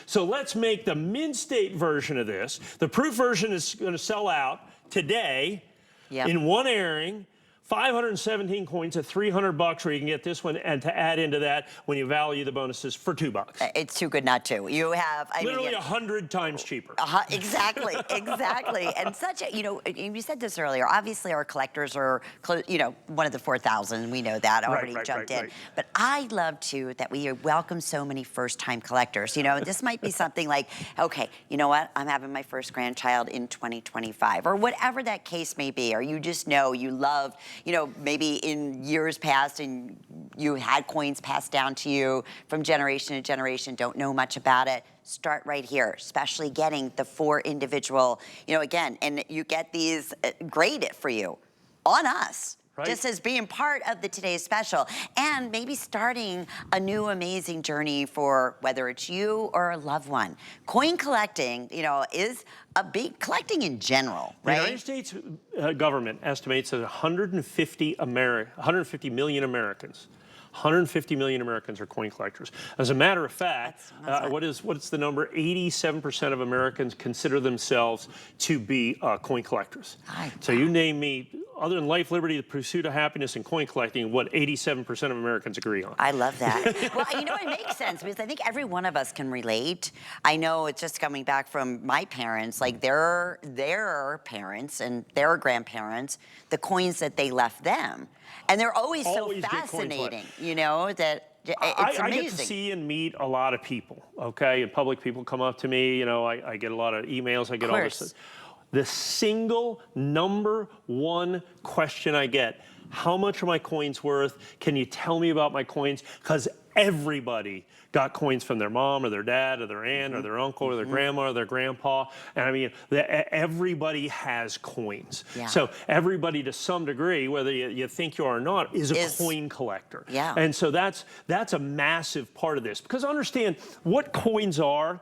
So let's make the mid-state version of this. The proof version is going to sell out today in one airing. 517 coins at $300, where you can get this one, and to add into that, when you value the bonuses, for $2. It's too good not to. You have literally 100 times cheaper. Exactly, exactly. And such a, you said this earlier. Obviously, our collectors are, one of the 4,000. We know that already jumped in. But I love too that we welcome so many first-time collectors. This might be something like, okay, you know what? I'm having my first grandchild in 2025, or whatever that case may be. Or you just know you love. Maybe in years past and you had coins passed down to you from generation to generation, don't know much about it. Start right here, especially getting the 4 individual, again, and you get these graded for you on us. Right. Just as being part of the Today's Special, and maybe starting a new amazing journey for whether it's you or a loved one. Coin collecting, is a big collecting in general, right? The United States government estimates that 150 million Americans. 150 million Americans are coin collectors. As a matter of fact, what's the number? 87% of Americans consider themselves to be coin collectors. So you name me, other than life, liberty, the pursuit of happiness, and coin collecting, what 87% of Americans agree on. I love that. Well, it makes sense because I think every one of us can relate. I know it's just coming back from my parents, like their parents and their grandparents, the coins that they left them. And they're always so fascinating, that it's amazing. I get to see and meet a lot of people, okay? And public people come up to me, I get a lot of emails, I get all this. The single #1 question I get, how much are my coins worth? Can you tell me about my coins? Because everybody got coins from their mom or their dad or their aunt or their uncle or their grandma or their grandpa. And everybody has coins. So everybody, to some degree, whether you think you are or not, is a coin collector. And so that's a massive part of this. Because understand what coins are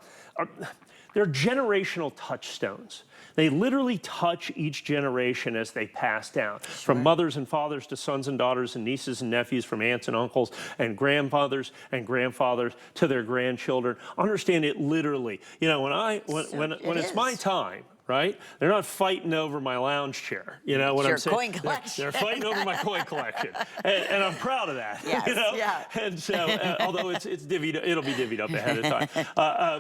they're generational touchstones. They literally touch each generation as they pass down, from mothers and fathers to sons and daughters and nieces and nephews, from aunts and uncles and grandfathers and grandfathers to their grandchildren. Understand it literally. When it's my time, right? They're not fighting over my lounge chair. What I'm saying? Coin collection. They're fighting over my coin collection, and I'm proud of that. And so, although it'll be divvied up ahead of time.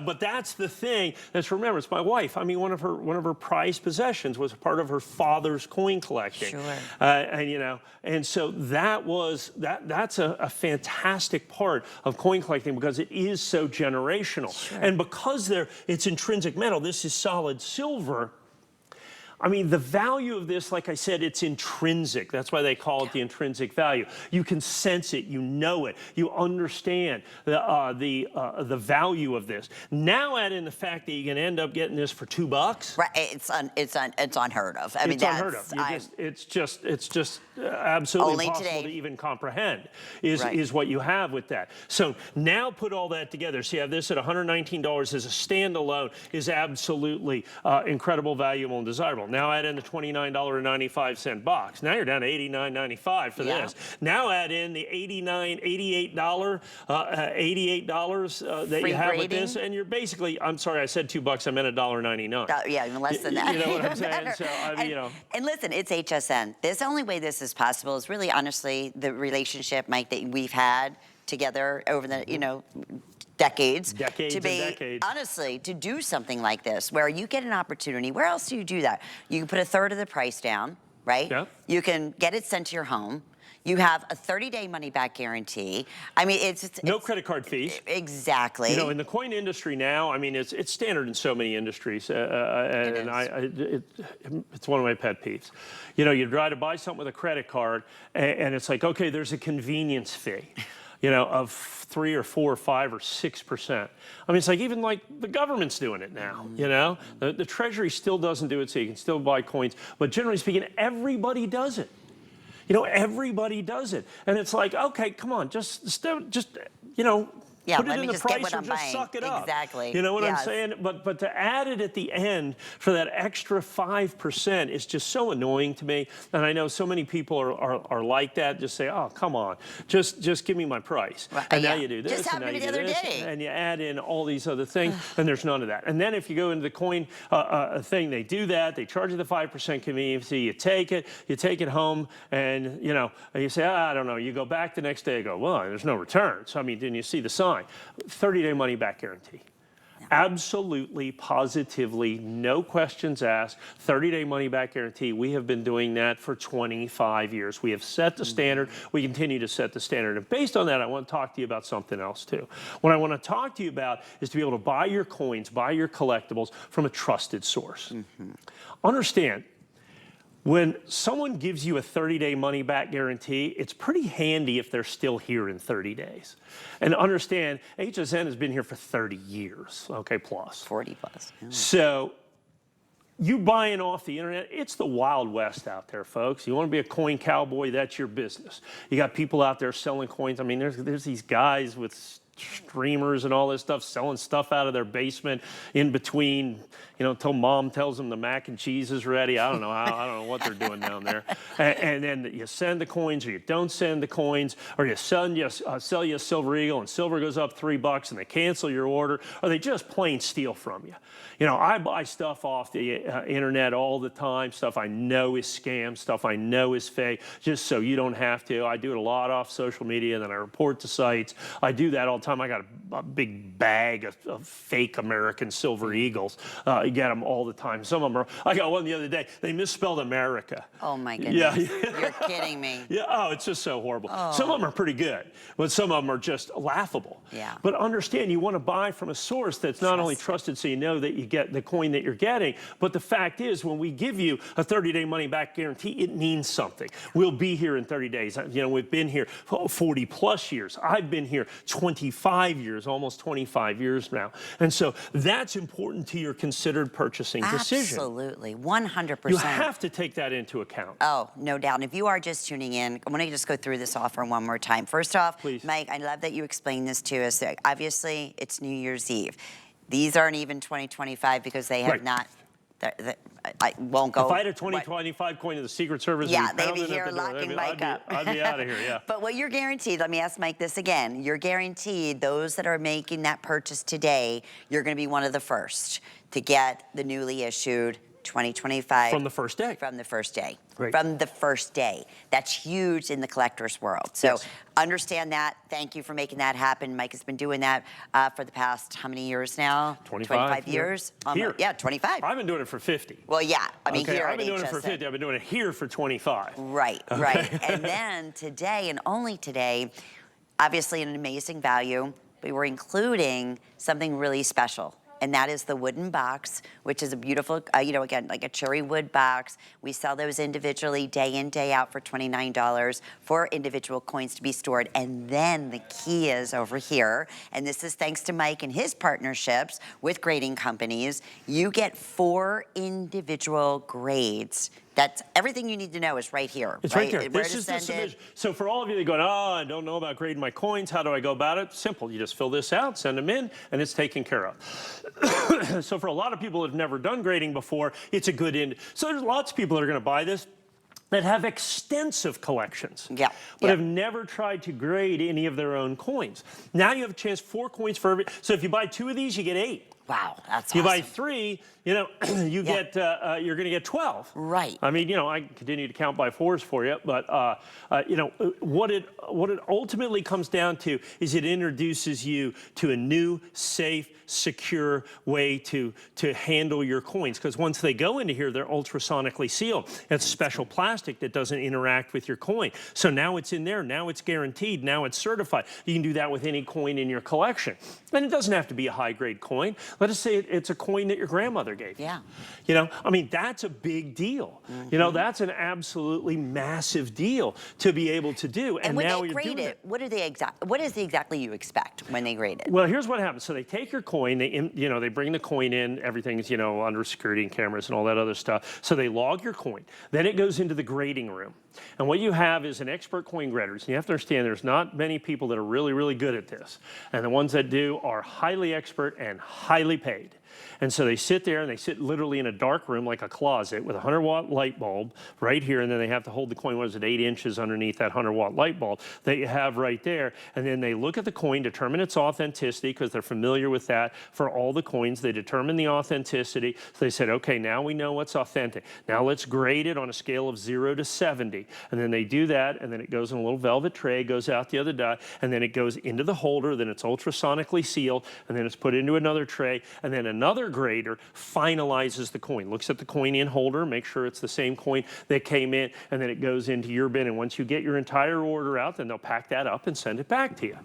But that's the thing. That's remember, it's my wife. I mean, one of her prized possessions was a part of her father's coin collecting. And so that's a fantastic part of coin collecting because it is so generational, and because it's intrinsic metal. This is solid silver. I mean, the value of this, like I said, it's intrinsic. That's why they call it the intrinsic value. You can sense it, you know it, you understand the value of this. Now add in the fact that you can end up getting this for $2. Right, it's unheard of. I mean, it's unheard of. It's just absolutely impossible to even comprehend. Is what you have with that. So now put all that together. So you have this at $119 as a standalone is absolutely incredible, valuable, and desirable. Now add in the $29.95 box. Now you're down to $89.95 for this. Now add in the $88 that you have with this, and you're basically, I'm sorry, I said $2, I meant $1.99. Yeah, even less than that. You know what I'm saying? So, and listen, it's HSN. The only way this is possible is really, honestly, the relationship, Mike, that we've had together over the, decades honestly, to do something like this, where you get an opportunity. Where else do you do that? You can put a third of the price down, right? You can get it sent to your home. You have a 30-day money-back guarantee. I mean, it's no credit card fees. Exactly. In the coin industry now, I mean, it's standard in so many industries, and it's one of my pet peeves. You try to buy something with a credit card, and it's like, okay, there's a convenience fee. Of 3 or 4 or 5 or 6%. I mean, it's like even like the government's doing it now. The Treasury still doesn't do it, so you can still buy coins. But generally speaking, everybody does it. Everybody does it, and it's like, okay, come on, just Yeah, Put it let in me the just get price what or I'm just buying. suck it up. Exactly. You know what I'm Yes. saying? But to add it at the end for that extra 5% is just so annoying to me. And I know so many people are like that. Just say, oh, come on, just give me my price. Well, and now yeah. you do this, Just and now happened you the do other this, day. and you add in all these other things, and there's none of that. And then if you go into the coin thing, they do that. They charge you the 5% convenience fee. You take it home, and you say, I don't know. You go back the next day, you go, well, there's no returns. I mean, didn't you see the sign? 30-day money back guarantee. Absolutely, positively, no questions asked, 30-day money-back guarantee. We have been doing that for 25 years. We have set the standard. We continue to set the standard. And based on that, I want to talk to you about something else, too. What I want to talk to you about is to be able to buy your coins, buy your collectibles from a trusted source. Understand, when someone gives you a 30-day money-back guarantee, it's pretty handy if they're still here in 30 days. And understand, HSN has been here for 30 years, okay, plus. 40 plus. Yeah. So you buying off the internet, it's the Wild West out there, folks. You want to be a coin cowboy, that's your business. You got people out there selling coins. I mean, there's these guys with streamers and all this stuff, selling stuff out of their basement in between, until mom tells them the mac and cheese is ready. I don't know. I don't know what they're doing down there. And then you send the coins, or you don't send the coins, or you sell you a Silver Eagle, and silver goes up $3, and they cancel your order, or they just plain steal from you. I buy stuff off the internet all the time, stuff I know is scam, stuff I know is fake, just so you don't have to. I do it a lot off social media, and then I report to sites. I do that all the time. I got a big bag of fake American Silver Eagles. You get them all the time. Some of them I got one the other day. They misspelled America. Oh my goodness. Yeah. You're kidding me. Yeah, oh, it's just so horrible. Oh. Some of them are pretty good, but some of them are just laughable. Yeah. But understand, you want to buy from a source that's not only trusted so you know that you get the coin that you're getting, but the fact is, when we give you a 30-day money-back guarantee, it means something. We'll be here in 30 days. We've been here 40 plus years. I've been here 25 years, almost 25 years now. And so that's important to your considered purchasing decision. Absolutely, 100%. You have to take that into account. Oh, no doubt. And if you are just tuning in, I want to just go through this offer one more time. First off, please, Mike, I love that you explained this to us. Obviously, it's New Year's Eve. These aren't even 2025 because they have not. I won't go. If I had a 2025 coin of the Secret Service, they'd be here locking Mike up. I'd be out of here, yeah. But what you're guaranteed, let me ask Mike this again. You're guaranteed, those that are making that purchase today, you're going to be one of the first to get the newly issued 2025. From the first day. From the first day. Great. From the first day. That's huge in the collector's world. So yes, understand that. Thank you for making that happen. Mike has been doing that for the past, how many years now? 25 years? Here. Yeah, 25. I've been doing it for 50. Well, yeah. I mean, okay, here I've been at doing it for 50. I've been doing it here for 25. Right, okay. right. And then today, and only today, obviously an amazing value, but we're including something really special. And that is the wooden box, which is a beautiful, again, like a cherry wood box. We sell those individually day in, day out for $29 for individual coins to be stored. And then the key is over here, and this is thanks to Mike and his partnerships with grading companies. You get 4 individual grades. That's everything you need to know is right here. It's right there. Where This to is the send it. submission. So for all of you that go, I don't know about grading my coins, how do I go about it? Simple. You just fill this out, send them in, and it's taken care of. So for a lot of people that have never done grading before, it's a good end. So there's lots of people that are going to buy this that have extensive collections, but have never tried to grade any of their own coins. Now you have a chance, 4 coins for every. So if you buy 2 of these, you get 8. Wow, that's you awesome. buy 3, you get you're going to get 12. Right. I mean, I continue to count by 4s for you, but what it ultimately comes down to is it introduces you to a new, safe, secure way to handle your coins. Because once they go into here, they're ultrasonically sealed. It's special plastic that doesn't interact with your coin. So now it's in there. Now it's guaranteed. Now it's certified. You can do that with any coin in your collection. And it doesn't have to be a high-grade coin. Let us say it's a coin that your grandmother gave you. Yeah. I mean, that's a big deal. That's an absolutely massive deal to be able to do. And when now they you're grade doing it, what is exactly you expect when they grade it? Well, here's what happens. So they take your coin, they bring the coin in, everything's, under security and cameras and all that other stuff. So they log your coin. Then it goes into the grading room. And what you have is an expert coin graders. And you have to understand there's not many people that are really, really good at this. And the ones that do are highly expert and highly paid. And so they sit there and they sit literally in a dark room like a closet with a 100-watt light bulb right here. And then they have to hold the coin, what is it, 8 inches underneath that 100-watt light bulb that you have right there. And then they look at the coin, determine its authenticity because they're familiar with that for all the coins. They determine the authenticity. So they said, okay, now we know what's authentic. Now let's grade it on a scale of 0 to 70. And then they do that. And then it goes in a little velvet tray, goes out the other die. And then it goes into the holder. Then it's ultrasonically sealed. And then it's put into another tray. And then another grader finalizes the coin, looks at the coin in holder, make sure it's the same coin that came in, and then it goes into your bin. And once you get your entire order out, then they'll pack that up and send it back to you.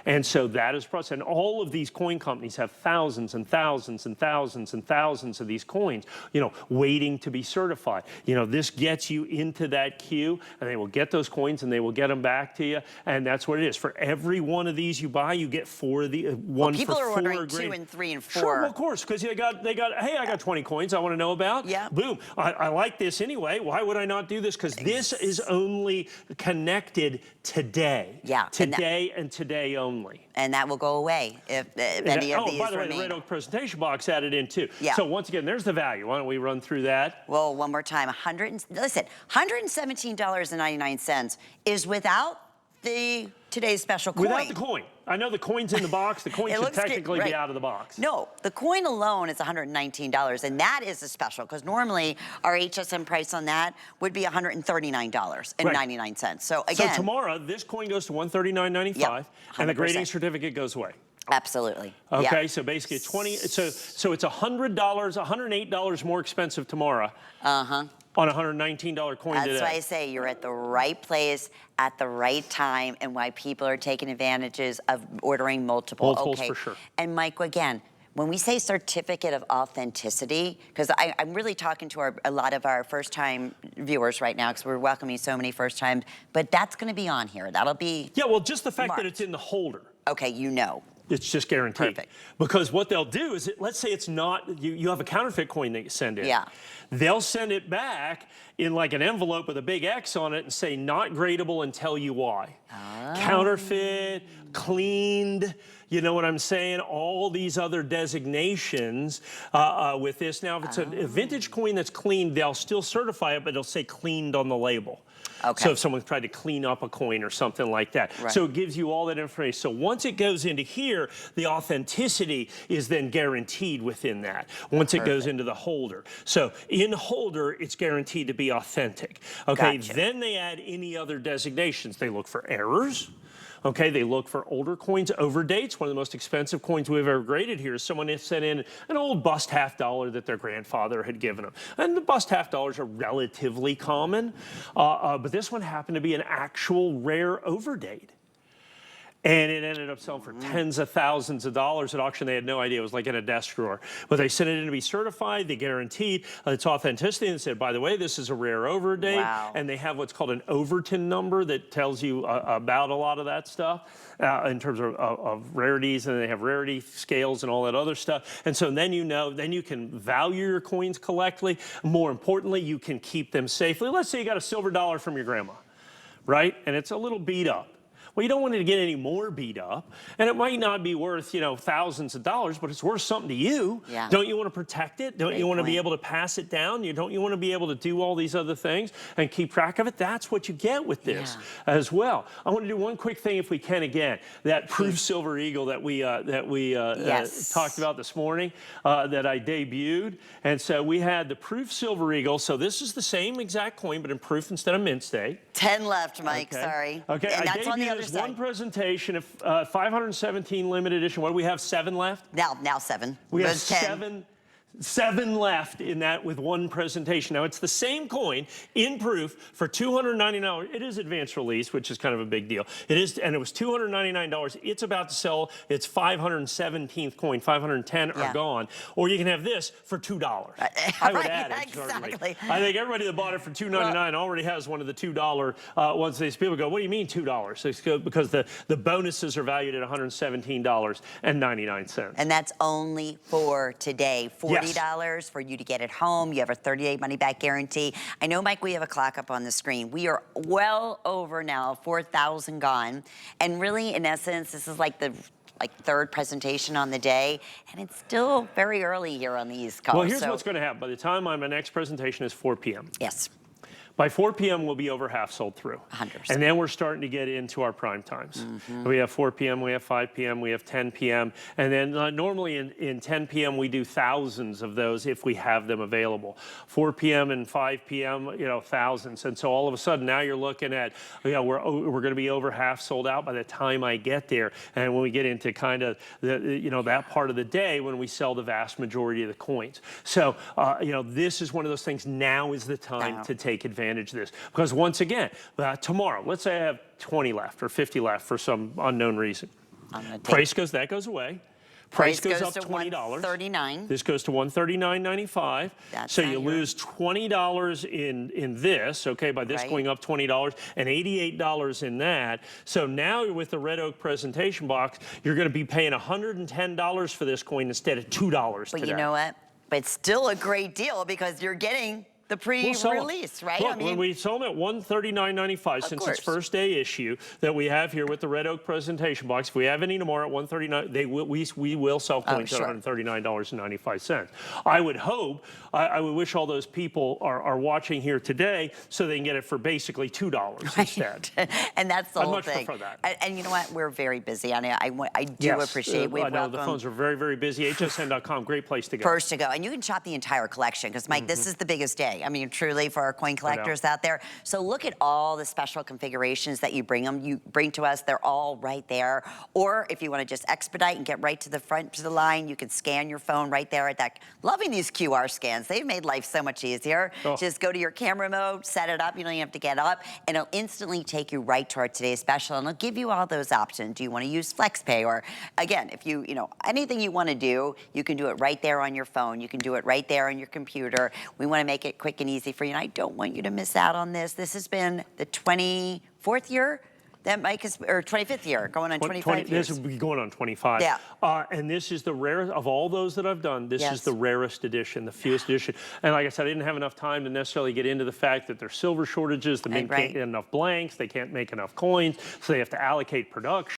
And so that is process. And all of these coin companies have thousands and thousands and thousands and thousands of these coins, you know, waiting to be certified. You know, this gets you into that queue, and they will get those coins and they will get them back to you. And that's what it is. For every one of these you buy, you get 4 of the one people for are 4 ordering 2 and 3 and 4. Sure, well, of course, because they got, hey, I got 20 coins I want to know about. Yeah. Boom. I like this anyway. Why would I not do this? Because this is only connected today. Yeah. Today and today only. And that will go away if any of these by the way, remain. the Red Oak presentation box added in too. Yeah. So once again, there's the value. Why don't we run through that? Well, one more time. Listen, $117.99 is without today's special coin. Without the coin. I know the coin's in the box. The coin should technically be out of the box. No, the coin alone is $119, and that is a special because normally our HSN price on that would be $139.99. So again, so tomorrow this coin goes to $139.95, yep, and the grading certificate goes away. Absolutely. Okay, yep. so basically it's 20. So it's $100, $108 more expensive tomorrow. On a $119 coin today. That's why I say you're at the right place at the right time, and why people are taking advantages of ordering multiples, for sure. And Mike, again, when we say certificate of authenticity, because I'm really talking to a lot of our first-time viewers right now, because we're welcoming so many first-time, but that's going to be on here. That'll be well, just the fact marked. that it's in the holder. Okay, you know. It's just guaranteed. Perfect. Because what they'll do is, let's say it's not, you have a counterfeit coin that you send in. Yeah. They'll send it back in like an envelope with a big X on it and say not gradable and tell you why. Counterfeit, cleaned, you know what I'm saying? All these other designations with this. Now, if it's a vintage coin that's cleaned, they'll still certify it, but it'll say cleaned on the label. Okay. So if someone tried to clean up a coin or something like that. Right. So it gives you all that information. So once it goes into here, the authenticity is then guaranteed within that, once it goes into the holder. So in holder, it's guaranteed to be authentic. Okay, Gotcha. Then they add any other designations. They look for errors. Okay, they look for older coins, overdates. One of the most expensive coins we've ever graded here is someone that sent in an old bust $50 that their grandfather had given them. And the bust $50 are relatively common, but this one happened to be an actual rare overdate. And it ended up selling for tens of thousands of dollars at auction. They had no idea. It was like in a desk drawer. But they sent it in to be certified. They guaranteed its authenticity and said, by the way, this is a rare overdate. Wow. And they have what's called an Overton number that tells you about a lot of that stuff in terms of rarities. And they have rarity scales and all that other stuff. And so then you know, then you can value your coins correctly. More importantly, you can keep them safely. Let's say you got a silver dollar from your grandma, right? And it's a little beat up. Well, you don't want it to get any more beat up, and it might not be worth, you know, thousands of dollars, but it's worth something to you. Yeah. Don't you want to protect it? Don't Great you want to be point. able to pass it down? Don't you want to be able to do all these other things and keep track of it? That's what you get with this as well. I want to do one quick thing, if we can, again. That proof Silver Eagle that we talked about this morning, that I debuted, and so we had the proof Silver Eagle. So this is the same exact coin, but in proof instead of mint state. 10 left, Mike, Okay. sorry. Okay, And I that's on the debuted other this side. one presentation of 517 limited edition. What do we have, 7 left? Now 7. We have There's 10. seven left in that with one presentation. Now, it's the same coin in proof for $299. It is advanced release, which is kind of a big deal. It is, and it was $299. It's about to sell its 517th coin. 510 are gone. Or you can have this for $2. I would add it, certainly. Exactly. I think everybody that bought it for $299 already has one of the $2 ones. These people go, what do you mean $2? It's because the bonuses are valued at $117.99. And that's only for today, for $40 for you to get it home. You have a 30-day money-back guarantee. I know, Mike, we have a clock up on the screen. We are well over now 4,000 gone. And really, in essence, this is like the third presentation on the day, and it's still very early here on the East Coast. Well, here's what's going to happen. By the time my next presentation is 4 p.m. Yes. By 4 p.m., we'll be over half sold through. 100%. And then we're starting to get into our prime times. We have 4 p.m., we have 5 p.m., we have 10 p.m. And then normally in 10 p.m., we do thousands of those if we have them available. 4 p.m. and 5 p.m., thousands. And so all of a sudden, now you're looking at, we're going to be over half sold out by the time I get there. And when we get into kind of, that part of the day when we sell the vast majority of the coins. So, this is one of those things. Now is the time to take advantage of this. Because once again, tomorrow, let's say I have 20 left or 50 left for some unknown reason. Price goes away. Price goes up $20. $139. This goes to $139.95. So you lose $20 in this, okay, by this going up $20 and $88 in that. So now with the Red Oak presentation box, you're going to be paying $110 for this coin instead of $2 today. But you know what? But it's still a great deal because you're getting the pre-release, right? Look, when we sell them at $139.95, since it's first day issue that we have here with the Red Oak presentation box, if we have any tomorrow at $139, we will sell coins at $139.95. I would hope, I would wish all those people are watching here today so they can get it for basically $2 instead. And that's the whole thing. I'd much prefer that. And you know what? We're very busy on it. I do appreciate it. I know the phones are very, very busy. HSN.com, great place to go. First to go. And you can shop the entire collection because, Mike, this is the biggest day. I mean, truly, for our coin collectors out there. So look at all the special configurations that you bring to us. They're all right there. Or if you want to just expedite and get right to the front of the line, you can scan your phone right there at that. Loving these QR scans. They've made life so much easier. Just go to your camera mode, set it up. You don't even have to get up. And it'll instantly take you right to our today's special. And it'll give you all those options. Do you want to use FlexPay? Or again, if anything you want to do, you can do it right there on your phone. You can do it right there on your computer. We want to make it quick and easy for you, and I don't want you to miss out on this. This has been the 24th year that Mike is, or 25th year, going on 25 years. This will be going on 25. Yeah. And this is the rarest, of all those that I've done, this is the rarest edition, the fewest edition. And like I said, I didn't have enough time to necessarily get into the fact that there's silver shortages, the mint can't get enough blanks, they can't make enough coins, so they have to allocate production.